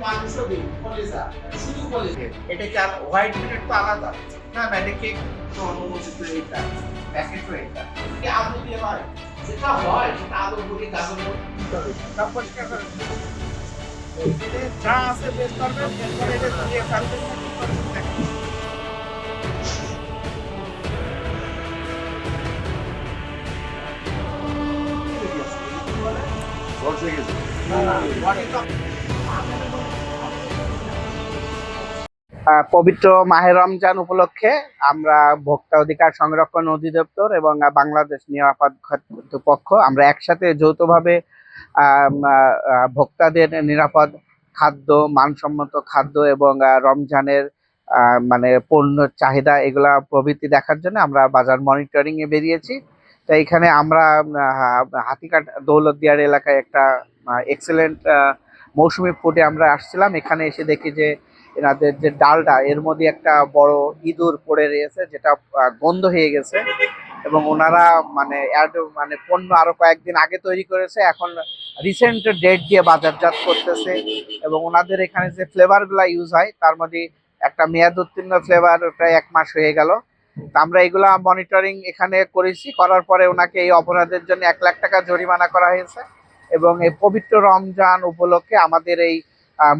মাংস দিই কলিজা, শুধু কলিজা। এটা কি আর হোয়াইট মিট তো আলাদা না? মেডিকে তো অনুমোদিত এটা প্যাকেট এটা কি আলু দিয়ে হয়? যেটা হয় সেটা আলু বড়ি গাজর বড়ি সব পরিষ্কার করে যা আছে বের করবেন, এরপরে এটা দিয়ে ফেলবেন। পবিত্র মাহে রমজান উপলক্ষে আমরা ভোক্তা অধিকার সংরক্ষণ অধিদপ্তর এবং বাংলাদেশ নিরাপদ কর্তৃপক্ষ আমরা একসাথে যৌথভাবে ভোক্তাদের নিরাপদ খাদ্য, মানসম্মত খাদ্য এবং রমজানের মানে পণ্যের চাহিদা এগুলা প্রভৃতি দেখার জন্য আমরা বাজার মনিটরিং এ বেরিয়েছি। তো এখানে আমরা হাতিঘাট দৌলতদিয়ার এলাকায় একটা এক্সেলেন্ট মৌসুমী ফুডে আমরা আসছিলাম। এখানে এসে দেখি যে এনাদের যে ডালটা এর মধ্যে একটা বড় ইঁদুর পড়ে রয়েছে, যেটা গন্ধ হয়ে গেছে এবং ওনারা মানে পণ্য আরো কয়েকদিন আগে তৈরি করেছে, এখন রিসেন্ট ডেট দিয়ে বাজারজাত করতেছে। এবং ওনাদের এখানে যে ফ্লেভার গুলা ইউজ হয় তার মধ্যে একটা মেয়াদ উত্তীর্ণ ফ্লেভার প্রায় 1 মাস হয়ে গেল। আমরা এগুলা মনিটরিং এখানে করেছি, করার পরে ওনাকে এই অপরাধের জন্য 1 লাখ টাকা জরিমানা করা হয়েছে। এবং এই পবিত্র রমজান উপলক্ষে আমাদের এই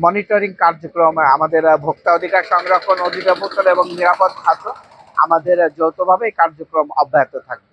মনিটরিং কার্যক্রম আমাদের ভোক্তা অধিকার সংরক্ষণ অধিদপ্তর এবং নিরাপদ খাদ্য আমাদের যৌথভাবে এই কার্যক্রম অব্যাহত থাকবে।